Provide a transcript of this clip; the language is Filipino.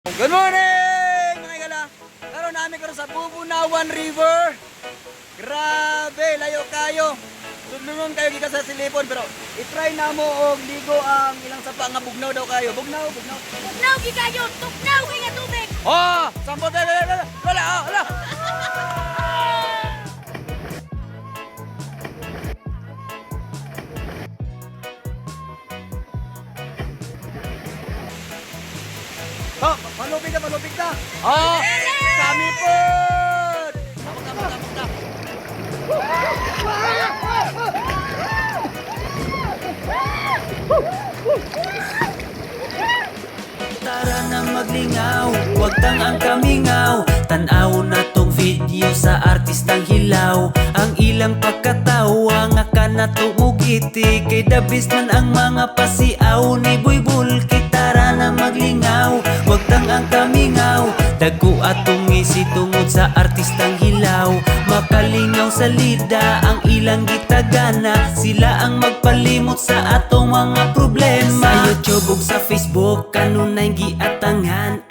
Good morning mga igala. Karon namin karon sa Bubunawan River. Grabe, layo kayo. Sudlungon kayo gikan sa Silipon pero i-try na mo og ligo ang ilang sapa nga bugnaw daw kayo. Bugnaw. Tugnaw gigayon, tugnaw kay nga tubig. Oh, sampo wala. Wala. Oh, malupit na. Oh, kami po. Tapos. Tara na maglingaw, wag tang ang kamingaw. Tanaw na tong video sa artistang hilaw. Ang ilang pagkatawa nga ka na tumugiti. Kay dabis man ang mga pasiaw ni Buybul. Tara na maglingaw, wag tang ang kamingaw. Dagko atong ngisi tungod sa artistang hilaw. Makalingaw sa lida ang ilang gitagana. Sila ang magpalimot sa atong mga problema. Sa YouTube ug sa Facebook kanunay giatangan.